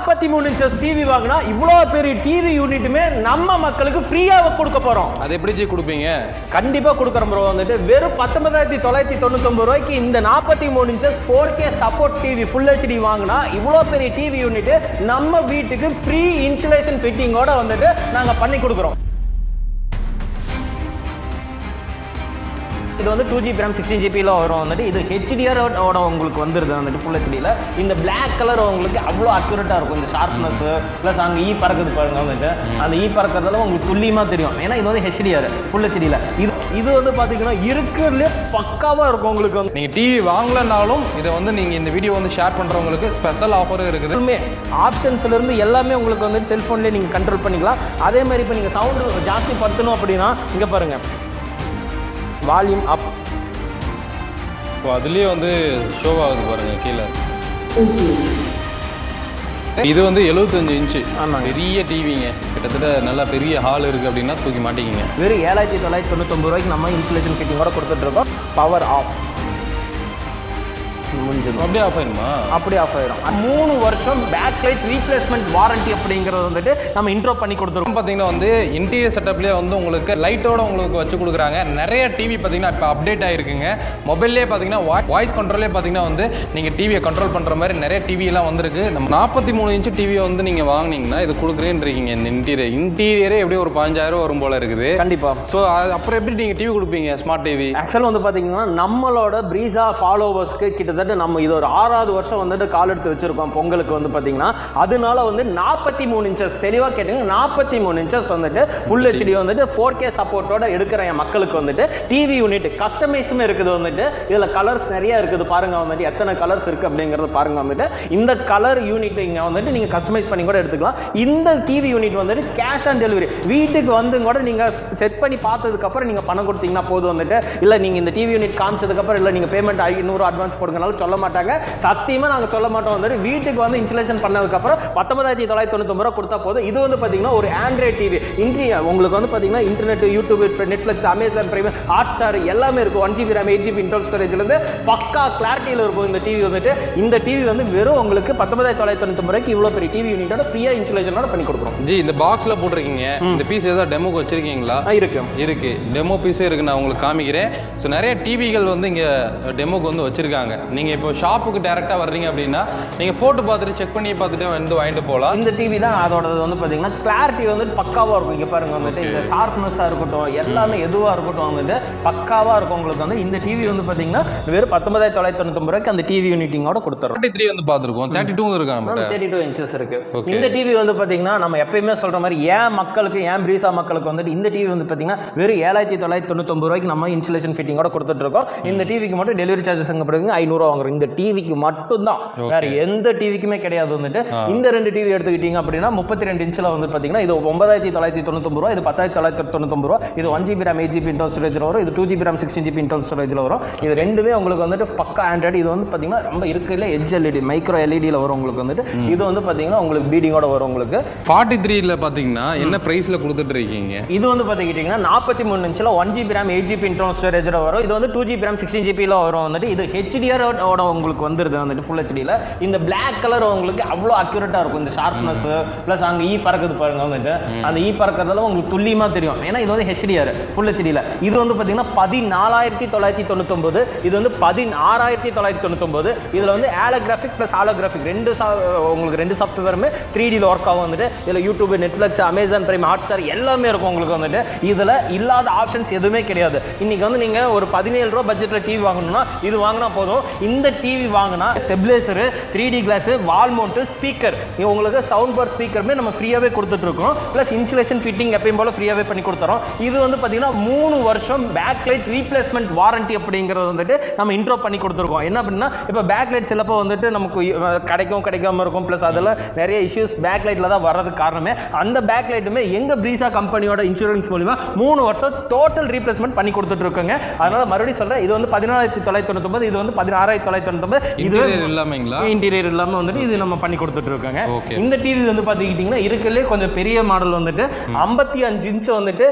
43 inches TV வாங்கினா இவ்வளோ பெரிய டிவி யூனிட்டுமே நம்ம மக்களுக்கு ஃப்ரீயாக கொடுக்க போகிறோம். அது எப்படி கொடுப்பீங்க? கண்டிப்பாக கொடுக்குறோம் ப்ரோ. வந்துட்டு வெறும் 19,999 ரூபாய்க்கு இந்த 43 inches 4K support TV full HD வாங்கினா இவ்வளோ பெரிய டிவி யூனிட் நம்ம வீட்டுக்கு ஃப்ரீ இன்சுலேஷன் ஃபிட்டிங்கோட வந்துட்டு நாங்கள் பண்ணி கொடுக்குறோம். இது வந்து 2GB RAM 16GB வரும். வந்துட்டு இது HDR ஓட உங்களுக்கு வந்துருது வந்துட்டு ஃபுல் ஹெச்டியில். இந்த பிளாக் கலர் உங்களுக்கு அவ்வளோ அக்யூரேட்டாக இருக்கும். இந்த ஷார்ப்னஸ் ப்ளஸ் அங்கே பறக்குது பாருங்க வந்துட்டு அந்த பறக்கிறதுல உங்களுக்கு துல்லியமாக தெரியும். ஏன்னா இது வந்து HDR ஃபுல் ஹெச்டியில். இது வந்து பார்த்தீங்கன்னா இருக்கிறதுலே பக்காவாக இருக்கும் உங்களுக்கு. வந்து நீங்கள் டிவி வாங்கலனாலும் இதை வந்து நீங்கள் இந்த வீடியோ வந்து ஷேர் பண்ணுறவங்களுக்கு ஸ்பெஷல் ஆஃபரும் இருக்குது. ஆப்ஷன்ஸ்லேருந்து எல்லாமே உங்களுக்கு வந்துட்டு செல்ஃபோன்லேயே நீங்கள் கண்ட்ரோல் பண்ணிக்கலாம். அதே மாதிரி இப்போ நீங்கள் சவுண்டு ஜாஸ்தி படுத்தணும் அப்படின்னா இங்கே பாருங்கள் வால்யூம் அப். இப்போ அதுலேயே வந்து ஷோ ஆகுது பாருங்க கீழே. இது வந்து 75 இன்ச்சு பெரிய டிவிங்க. கிட்டத்தட்ட நல்லா பெரிய ஹால் இருக்குது அப்படின்னா தூக்கி மாட்டிக்கிங்க. வெறும் 7,999 ரூபாய்க்கு நம்ம இன்சுலேஷன் ஃபிட்டிங்கோட கொடுத்துட்ருக்கோம். பவர் ஆஃப் முடிஞ்சது. அப்படியே ஆஃப் ஆயிடுமா? அப்படியே ஆஃப் ஆயிடும். 3 வருஷம் பேக் லைட் ரீப்ளேஸ்மெண்ட் வாரண்டி அப்படிங்கிறது வந்துட்டு நம்ம இன்ட்ரோ பண்ணி கொடுத்துருக்கோம். பார்த்தீங்கன்னா வந்து இன்டீரியர் செட்டப்லேயே வந்து உங்களுக்கு லைட்டோட உங்களுக்கு வச்சு கொடுக்குறாங்க. நிறைய டிவி பார்த்தீங்கன்னா இப்போ அப்டேட் ஆகிருக்குங்க. மொபைல்லே பார்த்தீங்கன்னா வாய்ஸ் கண்ட்ரோலே பார்த்தீங்கன்னா வந்து நீங்கள் டிவியை கண்ட்ரோல் பண்ணுற மாதிரி நிறைய டிவியெல்லாம் வந்துருக்கு. நம்ம 43 இன்ச்சு டிவியை வந்து நீங்கள் வாங்கினீங்கன்னா இது கொடுக்குறேன்றீங்க. இந்த இன்டீரியரே எப்படி ஒரு 15,000 வரும் போல இருக்குது. கண்டிப்பாக. ஸோ அப்புறம் எப்படி நீங்கள் டிவி கொடுப்பீங்க ஸ்மார்ட் டிவி? ஆக்சுவலாக வந்து பார்த்தீங்கன்னா நம்மளோட ப்ரீஸா ஃபாலோவர்ஸ்க்கு கிட்டத்தட்ட நம்ம இது ஒரு 6வது வருஷம் வந்துட்டு கால் எடுத்து வச்சிருக்கோம் பொங்கலுக்கு வந்து பார்த்தீங்கன்னா. அதனால வந்து 43 இன்ச்சஸ் தெளிவாக கேட்டீங்க 43 இன்ச்சஸ் வந்துட்டு ஃபுல் ஹெச்டி வந்துட்டு 4K சப்போர்ட்டோட எடுக்கிற என் மக்களுக்கு வந்துட்டு டிவி யூனிட் கஸ்டமைஸுமே இருக்குது. வந்துட்டு இதில் கலர்ஸ் நிறைய இருக்குது பாருங்க. வந்துட்டு எத்தனை கலர்ஸ் இருக்குது அப்படிங்கிறது பாருங்க. வந்துட்டு இந்த கலர் யூனிட் இங்கே வந்துட்டு நீங்கள் கஸ்டமைஸ் பண்ணி கூட எடுத்துக்கலாம். இந்த டிவி யூனிட் வந்துட்டு கேஷ் ஆன் டெலிவரி வீட்டுக்கு வந்து கூட நீங்கள் செட் பண்ணி பார்த்ததுக்கப்புறம் நீங்கள் பணம் கொடுத்தீங்கன்னா போதும். வந்துட்டு இல்லை நீங்கள் இந்த டிவி யூனிட் காமிச்சதுக்கப்புறம் இல்லை நீங்கள் பேமெண்ட் 500 அட்வான்ஸ் கொடுங்கனாலும் சொல்ல மாட்டாங்க. சத்தியமா நாங்க சொல்ல மாட்டோம். வந்து வீட்டுக்கு வந்து இன்ஸ்டாலேஷன் பண்ணதுக்கு அப்புறம் 19,999 ரூபாய் கொடுத்தா போதும். இது வந்து பாத்தீங்கன்னா ஒரு ஆண்ட்ராய்ட் டிவி உங்களுக்கு வந்து பாத்தீங்கன்னா internet, YouTube, Netflix, Amazon prime, Hotstar எல்லாமே இருக்கும். 1GB RAM 8GB இன்டர்னல் ஸ்டோரேஜ்ல இருந்து பக்கா கிளாரிட்டியில இருக்கும் இந்த டிவி வந்துட்டு. இந்த டிவி வந்து வெறும் உங்களுக்கு 19,999 ரூபாய்க்கு இவ்வளவு பெரிய டிவி யூனிட்டோட ஃப்ரீயா இன்ஸ்டாலேஷனோட பண்ணி கொடுக்குறோம். ஜி இந்த பாக்ஸ்ல போட்டுருக்கீங்க. இந்த பீஸ் ஏதாவது டெமோக்கு வச்சிருக்கீங்களா? இருக்கு டெமோ பீஸே இருக்கு. நான் உங்களுக்கு காமிக்கிறேன். ஸோ நிறைய டிவிகள் வந்து இங்க டெமோக்கு வந்து வச்சிருக்காங்க. நீங்க இப்போ ஷாப்புக்கு டைரக்டா வர்றீங்க அப்படின்னா நீங்க போட்டு பார்த்துட்டு செக் பண்ணி பார்த்துட்டு வந்து வாங்கிட்டு போகலாம். இந்த டிவி தான் அதோட வந்து பாத்தீங்கன்னா கிளாரிட்டி வந்து பக்காவா இருக்கும். இங்க பாருங்க வந்துட்டு இந்த ஷார்ப்னஸா இருக்கட்டும் எல்லாமே எதுவா இருக்கட்டும் வந்துட்டு பக்காவா இருக்கும். உங்களுக்கு வந்து இந்த டிவி வந்து பாத்தீங்கன்னா வெறும் 19,999 ரூபாய்க்கு அந்த டிவி யூனிட்டிங்கோட கொடுத்துறோம். 33 வந்து பார்த்துருக்கோம். 32 இருக்கு. நம்ம 32 இன்ச்சஸ் இருக்கு. இந்த டிவி வந்து பாத்தீங்கன்னா நம்ம எப்பயுமே சொல்ற மாதிரி ஏன் மக்களுக்கு ஏன் பிரீசா மக்களுக்கு வந்துட்டு இந்த டிவி வந்து பாத்தீங்கன்னா வெறும் 7,999 ரூபாய்க்கு நம்ம இன்சுலேஷன் ஃபிட்டிங்கோட கொடுத்துட்டு இருக்கோம். இந்த டிவிக்கு மட்டும் டெலிவரி சார்ஜஸ் அங்க போடுங்க 500 வாங்குறோம். இந்த டிவிக்கு மட்டும் தான், வேற எந்த டிவிக்குமே கிடையாது. வந்துட்டு இந்த 2 டிவி எடுத்துக்கிட்டீங்க அப்படின்னா 32 இன்ச்சில் வந்து பாத்தீங்கன்னா இது 9,999 ரூபாய், இது 10,999 ரூபாய். இது 1GB RAM 8GB இன்டர்னல் ஸ்டோரேஜ்ல வரும். இது 2GB RAM 16GB இன்டர்னல் ஸ்டோரேஜ்ல வரும். இது ரெண்டுமே உங்களுக்கு வந்துட்டு பக்கா ஆண்ட்ராய்டு. இது வந்து பாத்தீங்கன்னா ரொம்ப இருக்கிறதுல எட்ஜ் எல்இடி மைக்ரோ எல்இடியில் வரும் உங்களுக்கு வந்துட்டு. இது வந்து பாத்தீங்கன்னா உங்களுக்கு பீடிங்கோட வரும். உங்களுக்கு 43ல பாத்தீங்கன்னா என்ன பிரைஸ்ல கொடுத்துட்டு இருக்கீங்க? இது வந்து பாத்தீங்கன்னா 43 இன்ச்சில் 1GB RAM 8GB இன்டர்னல் ஸ்டோரேஜ்ல வரும். இது வந்து 2GB RAM 16GB வரும். வந்துட்டு இது HDR ஓட உங்களுக்கு வந்துருது வந்துட்டு ஃபுல் ஹெச்டியில். இந்த பிளாக் கலர் உங்களுக்கு அவ்வளோ அக்யூரேட்டாக இருக்கும். இந்த ஷார்ப்னஸ் ப்ளஸ் அங்கே பறக்குது பாருங்க. வந்துட்டு அந்த பறக்கிறதுல உங்களுக்கு துல்லியமாக தெரியும். ஏன்னா இது வந்து HDR ஃபுல் ஹெச்டியில். இது வந்து பார்த்தீங்கன்னா 14,999. இது வந்து 16,999. இதில் வந்து ஆலோகிராஃபிக் ப்ளஸ் ஆலோகிராஃபிக் உங்களுக்கு 2 சாஃப்ட்வேருமே 3Dயில் ஒர்க் ஆகும். வந்துட்டு இதில் YouTube, Netflix, Amazon prime, Hotstar எல்லாமே இருக்கும் உங்களுக்கு. வந்துட்டு இதில் இல்லாத ஆப்ஷன்ஸ் எதுவுமே கிடையாது. இன்னைக்கு வந்து நீங்கள் ஒரு 17 ரூபா பட்ஜெட்டில் டிவி வாங்கணும்னா இது வாங்கினா போதும். இந்த டிவி வாங்கினா stabiliser, 3D glass, wall mount, speaker உங்களுக்கு சவுண்ட் பார் ஸ்பீக்கருமே நம்ம ஃப்ரீயாகவே கொடுத்துட்டு இருக்கோம். ப்ளஸ் இன்சுலேஷன் ஃபிட்டிங் எப்பயும் போல ஃப்ரீயாகவே பண்ணி கொடுத்துறோம். இது வந்து பார்த்தீங்கன்னா 3 வருஷம் பேக் லைட் ரீப்ளேஸ்மெண்ட் வாரண்டி அப்படிங்கிறது வந்துட்டு நம்ம இன்ட்ரோ பண்ணி கொடுத்துருக்கோம். என்ன அப்படின்னா இப்போ பேக் லைட் சிலப்போ வந்துட்டு நமக்கு கிடைக்காம இருக்கும். ப்ளஸ் அதில் நிறைய இஷ்யூஸ் பேக் லைட்டில் தான் வர்றதுக்கு காரணமே. அந்த பேக் லைட்டுமே எங்கள் பிரீசா கம்பெனியோட இன்சூரன்ஸ் மூலிமா 3 வருஷம் டோட்டல் ரீப்ளேஸ்மெண்ட் பண்ணி கொடுத்துட்டு இருக்கோங்க. அதனால மறுபடியும் சொல்கிறேன், இது வந்து 14,999, இது வந்து 16,999. 6,999. இது இன்டீரியர் இல்லாமல் வந்துட்டு இது நம்ம பண்ணி கொடுத்துட்டு இருக்காங்க. இந்த டிவி வந்து பார்த்துக்கிட்டிங்கன்னா இருக்கிறதுலே கொஞ்சம் பெரிய மாடல் வந்துட்டு 55 இன்ச் வந்துட்டு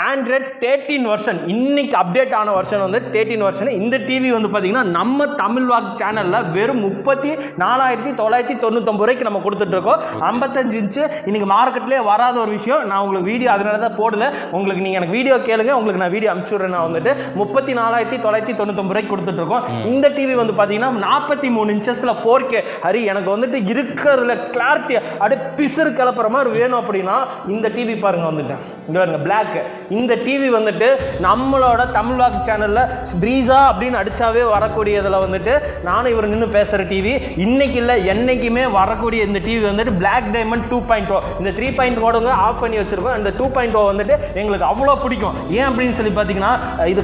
ஆண்ட்ராய்ட் 13 வெர்ஷன். இன்னைக்கு அப்டேட் ஆன வெர்ஷன் வந்து 13 வெர்ஷன். இந்த டிவி வந்து பார்த்தீங்கன்னா நம்ம தமிழ் வாக் சேனலில் வெறும் 34,999 ரூபாய்க்கு நம்ம கொடுத்துட்டு இருக்கோம். 55 இன்ச்சு இன்னைக்கு மார்க்கெட்லேயே வராத ஒரு விஷயம். நான் உங்களுக்கு வீடியோ அதனால தான் போடல. உங்களுக்கு நீங்கள் எனக்கு வீடியோ கேளுங்க, உங்களுக்கு நான் வீடியோ அனுப்பிச்சுடுறேன். நான் வந்துட்டு 34,999 ரூபாய்க்கு கொடுத்துட்டு இருக்கோம். இந்த டிவி வந்து பார்த்தீங்கன்னா 43 இன்ச்சஸில் 4K. ஹரி எனக்கு வந்துட்டு இருக்கிறதுல கிளாரிட்டி அப்படியே பிசர் கிளப்புற மாதிரி வேணும் அப்படின்னா இந்த டிவி பாருங்க வந்துட்டு இங்க பாருங்க பிளாக். இந்த டிவி வந்துட்டு நம்மளோட தமிழ் வாக் சேனலில் ப்ரீஸா அப்படின்னு அடிச்சாவே வரக்கூடியதில் வந்துட்டு நானும் இவர் நின்று பேசுகிற டிவி. இன்னைக்கு இல்லை என்னைக்குமே வரக்கூடிய இந்த டிவி வந்துட்டு பிளாக் டைமண்ட் 2.0. இந்த 3.0 ஆஃப் பண்ணி வச்சிருக்கோம். இந்த 2.0 வந்துட்டு எங்களுக்கு அவ்வளோ பிடிக்கும். ஏன் அப்படின்னு சொல்லி பார்த்தீங்கன்னா இது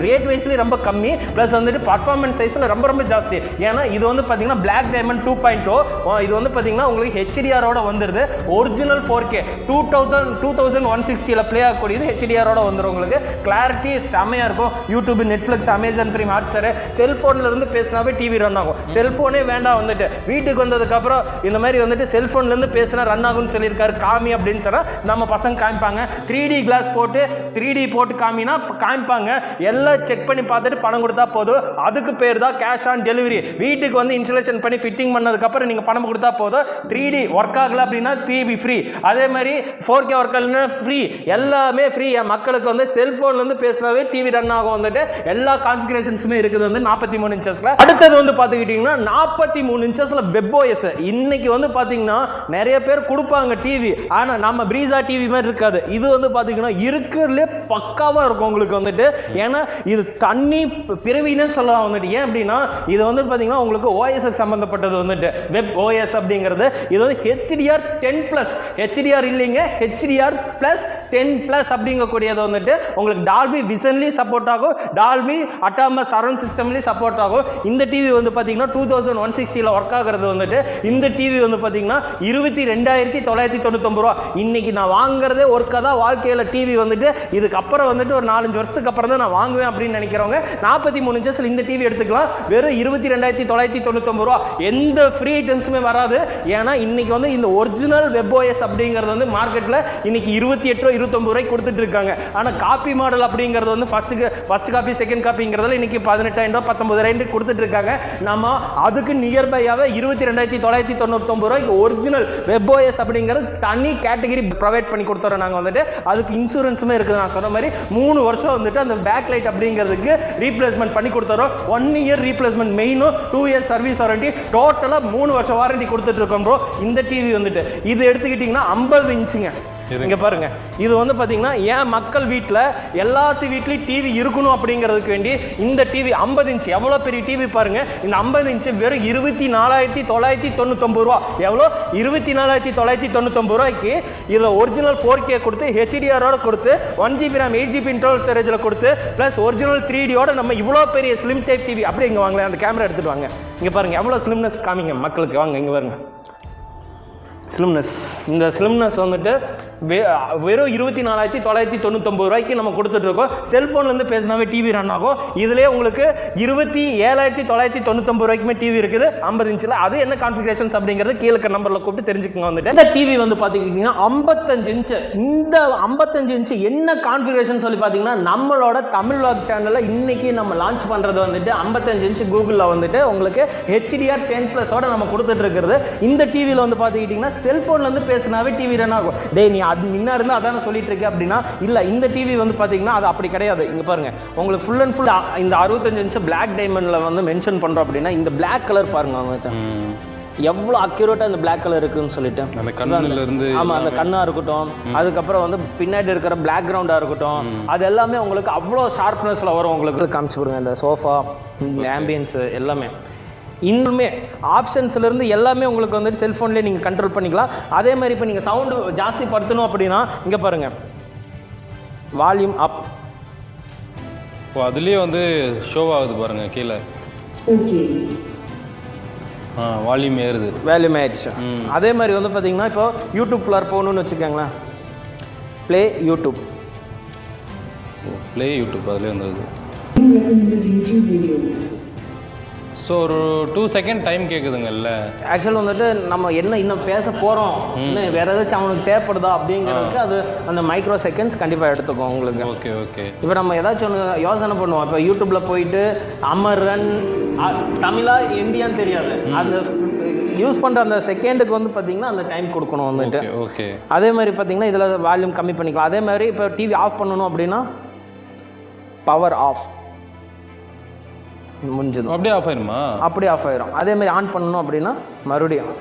ரேட் வைஸ்லேயே ரொம்ப கம்மி, ப்ளஸ் வந்துட்டு பர்ஃபார்மன்ஸ் சைஸில் ரொம்ப ரொம்ப ஜாஸ்தி. ஏன்னா இது வந்து பார்த்தீங்கன்னா பிளாக் டைமண்ட் 2.0. இது வந்து பார்த்தீங்கன்னா உங்களுக்கு ஹெச்டிஆரோட வந்துடுது. ஒரிஜினல் 4K 2160 ப்ளே ஆகக்கூடியது ஹெச்டிஆரோட வந்துடும். உங்களுக்கு கிளாரிட்டி செம்மையாக இருக்கும். YouTube, Netflix, Amazon prime, Hotstar செல்ஃபோனில் இருந்து பேசினாவே டிவி ரன் ஆகும். செல்ஃபோனே வேண்டாம் வந்துட்டு வீட்டுக்கு வந்ததுக்கப்புறம் இந்த மாதிரி வந்துட்டு செல்ஃபோன்லேருந்து பேசினா ரன் ஆகும்னு சொல்லியிருக்காரு காமி அப்படின்னு சொன்னால் நம்ம பசங்க காமிப்பாங்க. 3D கிளாஸ் போட்டு 3D போட்டு காமினா காமிப்பாங்க. எல்லாம் செக் பண்ணி பார்த்துட்டு பணம் கொடுத்தா போதும். அதுக்கு பேர் தான் கேஷ் ஆன் டெலிவரி. வீட்டுக்கு வந்து இன்ஸ்டாலேஷன் பண்ணி ஃபிட்டிங் பண்ணதுக்கப்புறம் நீங்கள் பணம் கொடுத்தா போதும். 3D ஒர்க் ஆகலை அப்படின்னா டிவி ஃப்ரீ. அதே மாதிரி 4K ஒர்க் ஆகலைன்னா ஃப்ரீ. எல்லாமே ஃப்ரீ. மக்களுக்கு வந்து செல்ஃபோன்லேருந்து பேசினாவே டிவி ரன் ஆகும். வந்துட்டு எல்லா கான்ஃபிகரேஷன்ஸுமே இருக்குது வந்து 43 இன்ச்சஸில். அடுத்தது வந்து பார்த்துக்கிட்டிங்கன்னா 43 இன்ச்சஸில் வெப்ஓஎஸ். இன்னைக்கு வந்து பார்த்தீங்கன்னா நிறைய பேர் கொடுப்பாங்க டிவி, ஆனால் நம்ம ப்ரீஸா டிவி மாதிரி இருக்காது. இது வந்து பார்த்தீங்கன்னா இருக்கிறதுலே பக்காவாக இருக்கும் உங்களுக்கு வந்துட்டு. ஏன்னா இது தண்ணி பிறவினே சொல்லலாம் வந்துட்டு. ஏன் அப்படின்னா இது வந்து பார்த்தீங்கன்னா உங்களுக்கு ஓஎஸ்க்கு சம்மந்தப்பட்டது வந்துட்டு வெப் ஓஎஸ் அப்படிங்கிறது. இது வந்து HDR 10+, HDR இல்லைங்க, HDR + 10+ அப்படிங்கக்கூடியது வந்துட்டு உங்களுக்கு டால்பி விஷன்லேயும் சப்போர்ட் ஆகும், டால்பி அட்டாமஸ் சரவுண்ட் சிஸ்டம்லேயும் சப்போர்ட் ஆகும். இந்த டிவி வந்து பார்த்தீங்கன்னா 2160 ஒர்க் ஆகிறது வந்துட்டு. இந்த டிவி வந்து பார்த்தீங்கன்னா 22,999 ரூபா. இன்னைக்கு நான் வாங்குறதே ஒர்க்காக தான் வாழ்க்கையில் டிவி வந்துட்டு. இதுக்கப்புறம் வந்துட்டு ஒரு 4-5 வருஷத்துக்கு அப்புறம் தான் நான் வாங்குவேன் அப்படின்னு நினைக்கிறவங்க 43 இன்ச்சஸில் இந்த டிவி எடுத்துக்கலாம். வெறும் 22,999 ரூபா. எந்த ஃப்ரீ ஐட்டம்ஸுமே வராது. ஏன்னா இன்னைக்கு வந்து இந்த ஒரிஜினல் வெப்ஓஎஸ் அப்படிங்கிறது வந்து மார்க்கெட்டில் இன்னைக்கு 28-29 ரூபாய்க்கு கொடுத்துட்டு இருக்காங்க. ஆனால் காப்பி மாடல் அப்படிங்கிறது வந்து ஃபர்ஸ்ட் காப்பி செகண்ட் காப்பிங்கிறதுல இன்னைக்கு 18,000 19,000 கொடுத்துட்டு இருக்காங்க. நம்ம அதுக்கு நியர்பையாகவே 22,999 ரூபாய்க்கு ஒரிஜினல் வெப்ஓஎஸ் அப்படிங்கிறது தனி கேட்டகரி ப்ரொவைட் பண்ணி கொடுத்துறோம் நாங்கள் வந்துட்டு. அதுக்கு இன்சூரன்ஸுமே இருக்குது. நான் சொன்ன மாதிரி 3 வருஷம் வந்துட்டு அந்த பேக் லைட் அப்படிங்கிறதுக்கு ரீப்ளேஸ்மெண்ட் பண்ணி கொடுத்துறோம். 1 இயர் ரீப்ளேஸ்மெண்ட் மெயினும் 2 இயர்ஸ் சர்வீஸ் வாரண்டி, டோட்டலாக 3 வருஷம் வாரண்டி கொடுத்துட்டு இருக்கோம் ப்ரோ. இந்த டிவி வந்துட்டு இது எடுத்துக்கிட்டிங்கன்னா 50 இன்ச்சுங்க. இங்கே பாருங்க, இது வந்து பார்த்தீங்கன்னா ஏன் மக்கள் வீட்டில் எல்லாத்து வீட்லேயும் டிவி இருக்கணும் அப்படிங்கிறதுக்கு வேண்டி இந்த டிவி 50 இன்ச். எவ்வளோ பெரிய டிவி பாருங்க. இந்த 50 இன்ச்சு வெறும் 24,999 ரூபா. எவ்வளோ? 24,999 ரூபாய்க்கு இதில் ஒரிஜினல் 4K கொடுத்து HDRோட கொடுத்து 1GB RAM 8GB இன்டர்னல் ஸ்டோரேஜில் கொடுத்து ப்ளஸ் ஒரிஜினல் 3Dயோட நம்ம இவ்வளோ பெரிய ஸ்லிம் டைப் டிவி. அப்படியே இங்கே வாங்கலாம். அந்த கேமரா எடுத்துகிட்டு வாங்க. இங்கே பாருங்கள் எவ்வளோ ஸ்லிம்னஸ் காமிங்க மக்களுக்கு. வாங்க இங்கே பாருங்க ஸ்லிம்னஸ். இந்த ஸ்லிம்னஸ் வந்துட்டு வெறும் 24,999 ரூபாய்க்கு நம்ம கொடுத்துட்ருக்கோம். செல்ஃபோன்லேருந்து பேசினாவே டிவி ரன் ஆகும். இதிலே உங்களுக்கு 27,999 ரூபாய்க்குமே டிவி இருக்குது 50 இன்ச்சில். அது என்ன கான்ஃபிகரேஷன்ஸ் அப்படிங்கிறது கீழே நம்பரில் கூப்பிட்டு தெரிஞ்சுக்கோங்க. வந்துட்டு இந்த டிவி வந்து பார்த்துக்கிட்டிங்கன்னா 55 இன்ச்சு. இந்த 55 இன்ச்சு என்ன கான்ஃபிகரேஷன் சொல்லி பார்த்தீங்கன்னா நம்மளோட தமிழ் வாக் சேனலில் இன்னைக்கு நம்ம லான்ச் பண்ணுறது வந்துட்டு 55 இன்ச்சு கூகுளில் வந்துட்டு உங்களுக்கு HDR 10+ஓட நம்ம கொடுத்துட்டு இருக்கிறது. இந்த டிவியில் வந்து பார்த்துக்கிட்டிங்கன்னா செல்ஃபோன்லேருந்து பேசினாவே டிவி ரன் ஆகும். டே நீ அது முன்னா இருந்தால் அதான சொல்லிட்டு இருக்கேன் அப்படின்னா இல்லை. இந்த டிவி வந்து பார்த்தீங்கன்னா அது அப்படி கிடையாது. இங்கே பாருங்கள் உங்களுக்கு ஃபுல் அண்ட் ஃபுல் இந்த 65 இன்ச்சு பிளாக் டைமண்டில் வந்து மென்ஷன் பண்ணுறோம் அப்படின்னா இந்த பிளாக் கலர் பாருங்க அவங்க எவ்வளோ அக்யூரேட்டாக இந்த பிளாக் கலர் இருக்குன்னு சொல்லிட்டு. அந்த கண்ணிலிருந்து ஆமாம் அந்த கண்ணாக இருக்கட்டும், அதுக்கப்புறம் வந்து பின்னாடி இருக்கிற பிளாக் கிரவுண்டாக இருக்கட்டும், அது எல்லாமே உங்களுக்கு அவ்வளோ ஷார்ப்னஸில் வரும். உங்களுக்கு காமிச்சு கொடுங்க இந்த சோஃபா, ஆம்பியன்ஸு எல்லாமே இன்னுமே ஆப்ஷன்ஸ்லேருந்து எல்லாமே உங்களுக்கு வந்துட்டு செல்ஃபோன்லேயே நீங்கள் கண்ட்ரோல் பண்ணிக்கலாம். அதே மாதிரி இப்போ நீங்கள் சவுண்டு ஜாஸ்தி படுத்தணும் அப்படின்னா இங்கே பாருங்கள் வால்யூம் அப். ஓ அதுலேயே வந்து ஷோ ஆகுது பாருங்கள் கீழே. வால்யூம் ஏறுது. வால்யூம் ஆயிடுச்சு. அதே மாதிரி வந்து பார்த்தீங்கன்னா இப்போ யூடியூப்குள்ளார போகணுன்னு வச்சுக்கோங்களேன். Play YouTube. ப்ளே யூடியூப் அதுலேயே வந்துடுது. ஸோ ஒரு 2 செகண்ட் டைம் கேட்குதுங்கல்ல. ஆக்சுவலாக வந்துட்டு நம்ம என்ன இன்னும் பேச போகிறோம், இன்னும் வேறு ஏதாச்சும் அவனுக்கு தேவைப்படுதா அப்படிங்கிறதுக்கு அது அந்த மைக்ரோ செகண்ட்ஸ் கண்டிப்பாக எடுத்துக்கும் உங்களுக்கு. Okay okay. இப்போ நம்ம ஏதாச்சும் ஒன்று யோசனை பண்ணுவோம். இப்போ யூடியூப்பில் போயிட்டு அமரன் தமிழா இந்தியான்னு தெரியாது, அந்த யூஸ் பண்ணுற அந்த செகண்டுக்கு வந்து பார்த்தீங்கன்னா அந்த டைம் கொடுக்கணும் வந்துட்டு. ஓகே. அதே மாதிரி பார்த்தீங்கன்னா இதில் வால்யூம் கம்மி பண்ணிக்கலாம். அதே மாதிரி இப்போ டிவி ஆஃப் பண்ணணும் அப்படின்னா பவர் ஆஃப் முடிஞ்சது, அப்படியே ஆஃப் ஆயிருமா? அப்படியே ஆஃப் ஆயிரும். அதே மாதிரி ஆன் பண்ணணும் அப்படின்னா மறுபடியும்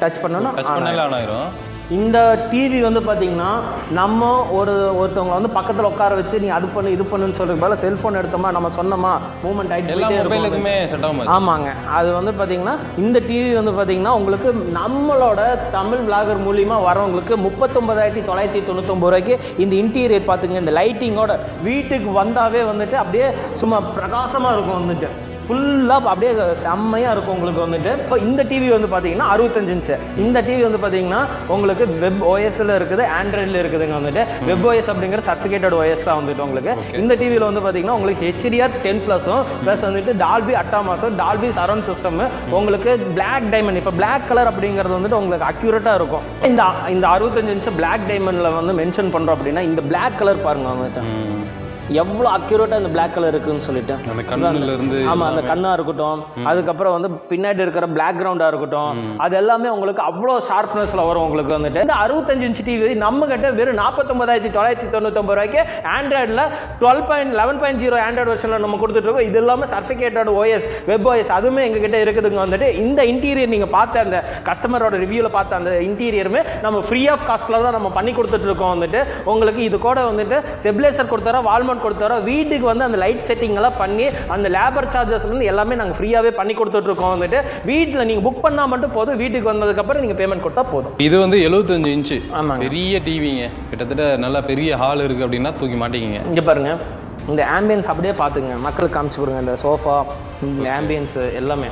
டச் பண்ணணும், ஆன் ஆயிரும். இந்த டிவி வந்து பார்த்தீங்கன்னா நம்ம ஒருத்தவங்களை வந்து பக்கத்தில் உட்கார வச்சு நீ அது பண்ணு இது பண்ணுன்னு சொல்கிறதுக்கு பதிலாக செல்ஃபோன் எடுத்தோமா நம்ம சொன்னோமா மூவ்மெண்ட் ஆகிட்டு எல்லா மொபைலுக்குமே செட் ஆகும். ஆமாங்க. அது வந்து பார்த்தீங்கன்னா இந்த டிவி வந்து பார்த்தீங்கன்னா உங்களுக்கு நம்மளோட தமிழ் விளாகர் மூலியமாக வரவங்களுக்கு 39,999 ரூபாய்க்கு இந்த இன்டீரியர் பார்த்துங்க. இந்த லைட்டிங்கோட வீட்டுக்கு வந்தாவே வந்துட்டு அப்படியே சும்மா பிரகாசமாக இருக்கும் வந்துட்டு, ஃபுல்லாக அப்படியே செம்மையாக இருக்கும் உங்களுக்கு வந்துட்டு. இப்போ இந்த டிவி வந்து பார்த்தீங்கன்னா 65 இன்ச்சு. இந்த டிவி வந்து பார்த்தீங்கன்னா உங்களுக்கு வெப் ஓஎஸ்ல இருக்குது, ஆண்ட்ராய்டில் இருக்குதுங்க வந்துட்டு. வெப் ஓஎஸ் அப்படிங்கிற சர்டிஃபிகேட்டட் ஓஎஸ் தான் வந்துட்டு உங்களுக்கு. இந்த டிவியில் வந்து பார்த்தீங்கன்னா உங்களுக்கு HDR 10+ம் ப்ளஸ் வந்துட்டு டால்பி அட்டாமாஸும் டால்பி சரௌண்ட் சிஸ்டம் உங்களுக்கு பிளாக் டைமண்ட். இப்போ பிளாக் கலர் அப்படிங்கிறது வந்துட்டு உங்களுக்கு அக்யூரேட்டாக இருக்கும். இந்த 65 இன்ச்சு பிளாக் டைமண்டில் வந்து மென்ஷன் பண்ணுறோம் அப்படின்னா இந்த பிளாக் கலர் பாருங்க வந்துட்டு எவ்வளோ அக்யூரேட்டாக இந்த பிளாக் கலர் இருக்குன்னு சொல்லிட்டு. அந்த கண்ணுல இருந்து ஆமாம், அந்த கண்ணாக இருக்கட்டும், அதுக்கப்புறம் வந்து பின்னாடி இருக்கிற பேக்ரவுண்டாக இருக்கட்டும், அது எல்லாமே உங்களுக்கு அவ்வளோ ஷார்ப்னஸில் வரும் உங்களுக்கு வந்துட்டு. இந்த 65 இன்ச் டிவி நம்ம கிட்ட வெறும் 49,999 ரூபாய்க்கு ஆண்ட்ராய்டில் 11.0 ஆண்ட்ராய்டு வெர்ஷனில் நம்ம கொடுத்துட்ருக்கோம். இது இல்லாமல் சர்டிஃபிகேட்டட் ஓஎஸ் வெப் ஓஎஸ் அதுவுமே எங்ககிட்ட இருக்குதுங்க வந்துட்டு. இந்த இன்டீரியர் நீங்கள் பார்த்த அந்த கஸ்டமரோட ரிவ்யூவில் பார்த்த அந்த இன்டீரியருமே நம்ம ஃப்ரீ ஆஃப் காஸ்ட்டில் தான் நம்ம பண்ணி கொடுத்துட்ருக்கோம் வந்துட்டு. உங்களுக்கு இது கூட வந்துட்டு ஸ்டெபிலைசர் கொடுத்தாரா, வால்மவுண்ட் கொடுத்தாரோ, வீட்டுக்கு வந்து அந்த லைட் செட்டிங் எல்லாம் பண்ணி அந்த லேபர் சார்ஜஸ்லேருந்து எல்லாமே நாங்கள் ஃப்ரீயாகவே பண்ணி கொடுத்துட்ருக்கோம் வந்துட்டு. வீட்டில் நீங்கள் புக் பண்ணால் மட்டும் போதும், வீட்டுக்கு வந்ததுக்கப்புறம் நீங்கள் பேமெண்ட் கொடுத்தா போதும். இது வந்து 75 இன்ச்சு. ஆமாம், பெரிய டிவிங்க, கிட்டத்தட்ட நல்லா பெரிய ஹால் இருக்குது அப்படின்னா தூக்கி மாட்டிக்கிங்க. இங்கே பாருங்கள், இந்த ஆம்பியன்ஸ் அப்படியே பார்த்துங்க, மக்களுக்கு காமிச்சு கொடுங்க. இந்த சோஃபா, இந்த ஆம்பியன்ஸு எல்லாமே.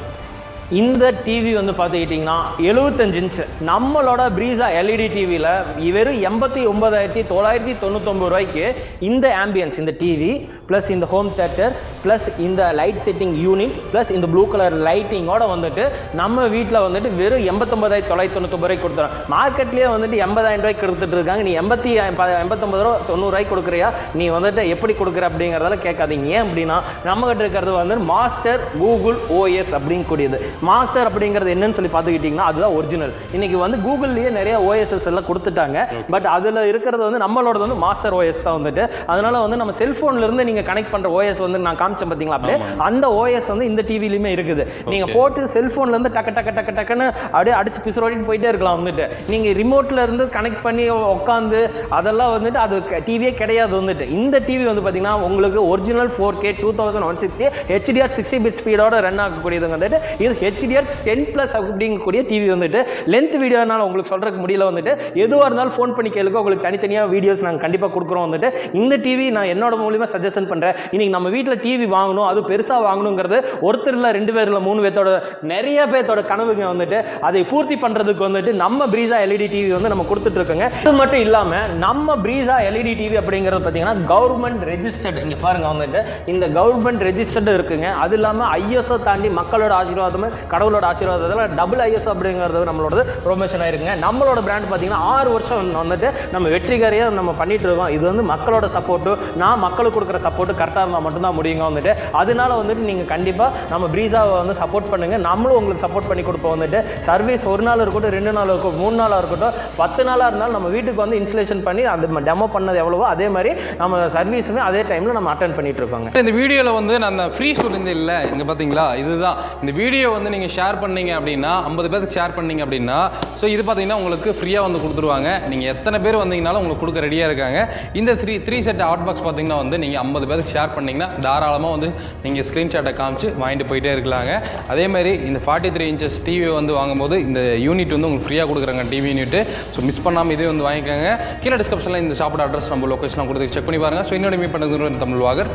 இந்த டிவி வந்து பார்த்துக்கிட்டிங்கன்னா 75 இன்ச்சு நம்மளோட ப்ரீஸா எல்இடி டிவியில் வெறும் 89,999 ரூபாய்க்கு இந்த ஆம்பியன்ஸ், இந்த டிவி ப்ளஸ் இந்த ஹோம் தேட்டர் ப்ளஸ் இந்த லைட் செட்டிங் யூனிட் ப்ளஸ் இந்த ப்ளூ கலர் லைட்டிங்கோட வந்துட்டு நம்ம வீட்டில் வந்துட்டு வெறும் 89,999 ரூபாய்க்கு கொடுத்துறோம். மார்க்கெட்லேயே வந்துட்டு 80,000 ரூபாய்க்கு கொடுத்துட்டு இருக்காங்க. நீ 89,90 ரூபாய்க்கு கொடுக்குறியா, நீ வந்துட்டு எப்படி கொடுக்குற அப்படிங்கிறதால கேட்காதீங்க. ஏன் அப்படின்னா நம்மகிட்ட இருக்கிறது வந்து மாஸ்டர் கூகுள் ஓஎஸ் அப்படிங்கக்கூடியது. மாஸ்டர் அப்படிங்கிறது என்னன்னு சொல்லி பார்த்துக்கிட்டிங்கன்னா அதுதான் ஒரிஜினல். இன்னைக்கு வந்து கூகுள்லேயே நிறைய ஓஎஸ்எஸ் எல்லாம் கொடுத்துட்டாங்க. பட் அதில் இருக்கிறது வந்து நம்மளோட வந்து மாஸ்டர் ஓஎஸ் தான் வந்துட்டு. அதனால வந்து நம்ம செல்ஃபோன்லேருந்து நீங்கள் கனெக்ட் பண்ணுற ஓஎஸ் வந்து நான் காமிச்சேன் பார்த்தீங்களா, அப்படியே அந்த ஓஎஸ் வந்து இந்த டிவிலையுமே இருக்குது. நீங்கள் போட்டு செல்ஃபோன்லேருந்து டக்குன்னு அப்படியே அடிச்சு பிசுரோடிட்டு போயிட்டே இருக்கலாம் வந்துட்டு. நீங்கள் ரிமோட்டில் இருந்து கனெக்ட் பண்ணி உட்காந்து அதெல்லாம் வந்துட்டு அது டிவியே கிடையாது வந்துட்டு. இந்த டிவி வந்து பார்த்தீங்கன்னா உங்களுக்கு ஒரிஜினல் 4K 2160 HDR 60 பிட் ஸ்பீடோட ரன் ஆகக்கூடியது வந்துட்டு. இது HDR 10+ அப்படிங்கக்கூடிய டிவி வந்துட்டு. லென்த் வீடியோனால உங்களுக்கு சொல்கிறதுக்கு முடியல வந்துட்டு. எதுவாக இருந்தாலும் ஃபோன் பண்ணி கேளுங்க, உங்களுக்கு தனித்தனியாக வீடியோஸ் நாங்கள் கண்டிப்பாக கொடுக்குறோம் வந்துட்டு. இந்த டிவி நான் என்னோட மூலியமாக சஜஷன் பண்ணுறேன். இன்றைக்கி நம்ம வீட்டில் டிவி வாங்கணும், அது பெருசாக வாங்கணுங்கிறது ஒருத்தர் இல்லை 2 பேர் இல்லை 3 பேர்த்தோட நிறைய பேர்த்தோட கனவுங்க வந்துட்டு. அதை பூர்த்தி பண்ணுறதுக்கு வந்துட்டு நம்ம ப்ரீஸா எல்இடி டிவி வந்து நம்ம கொடுத்துட்ருக்கோங்க. இது மட்டும் இல்லாமல் நம்ம ப்ரீஸா எல்இடி டிவி அப்படிங்கிறது பார்த்தீங்கன்னா கவர்மெண்ட் ரெஜிஸ்டர்டு. இங்கே பாருங்கள் வந்துட்டு இந்த கவர்மெண்ட் ரெஜிஸ்டர்டு இருக்குங்க. அது இல்லாமல் ஐஎஸ்ஓ தாண்டி மக்களோட ஆசீர்வாதமே கடவுளோட ஆசீர்வாதத்தில் டபுள் ஐஎஸ்ஓ அப்படிங்கிறது நம்மளோட ப்ரொமோஷன் ஆயிருக்குங்க. நம்மளோட பிராண்ட் பார்த்தீங்கன்னா 6 வருஷம் வந்துட்டு நம்ம வெற்றிகரையாக நம்ம பண்ணிட்டு இருக்கோம். இது வந்து மக்களோட சப்போர்ட்டு, நான் மக்களுக்கு கொடுக்குற சப்போர்ட்டு கரெக்டாக இருந்தால் மட்டும்தான் முடியுங்க வந்துட்டு. அதனால வந்துட்டு நீங்கள் கண்டிப்பாக நம்ம ப்ரீஸாவை வந்து சப்போர்ட் பண்ணுங்கள். நம்மளும் உங்களுக்கு சப்போர்ட் பண்ணி கொடுப்போம் வந்துட்டு. சர்வீஸ் 1 நாள் இருக்கட்டும், 2 நாள் இருக்கும், 3 நாளாக இருக்கட்டும், 10 நாளாக இருந்தாலும் நம்ம வீட்டுக்கு வந்து இன்ஸ்டலேஷன் பண்ணி அந்த டெமோ பண்ணது எவ்வளவோ அதே மாதிரி நம்ம சர்வீஸுமே அதே டைமில் நம்ம அட்டென்ட் பண்ணிட்டு இருக்கோங்க. இந்த வீடியோவில் வந்து நான் அந்த ஃப்ரீ சொல்லியிருந்தேன் இல்லை, இங்கே பார்த்தீங்களா, இதுதான் இந்த வீடியோ வந்து நீங்கள் ஷேர் பண்ணீங்க அப்படின்னா 50 பேருக்கு ஷேர் பண்ணீங்க அப்படின்னா ஸோ இது பார்த்தீங்கன்னா உங்களுக்கு ஃப்ரீயாக வந்து கொடுத்துருவாங்க. நீங்கள் எத்தனை பேர் வந்தீங்கனாலும் உங்களுக்கு கொடுக்க ரெடியாக இருக்காங்க. இந்த த்ரீ செட் ஹாட் பாக்ஸ் பார்த்தீங்கன்னா வந்து நீங்கள் 50 பேருக்கு ஷேர் பண்ணிங்கன்னா தாராளமாக வந்து நீங்கள் ஸ்க்ரீன்ஷாட்டை காமிச்சு வாங்கிட்டு போயிட்டே இருக்கலாங்க. அதேமாதிரி இந்த 43 இன்ச்சஸ் டிவி வந்து வாங்கும்போது இந்த யூனிட் வந்து உங்களுக்கு ஃப்ரீயாக கொடுக்குறாங்க, டிவி யூனிட். ஸோ மிஸ் பண்ணாமல் இதே வந்து வாங்கிக்கோங்க. கீழே டிஸ்கிரிப்ஷனில் இந்த ஷாப்போட அட்ரஸ் நம்ம லொக்கேஷன் கொடுத்து செக் பண்ணி பாருங்கள். ஸோ இன்னொரு மீட் பண்ணுறது தமிழ் வாகர்.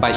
பை.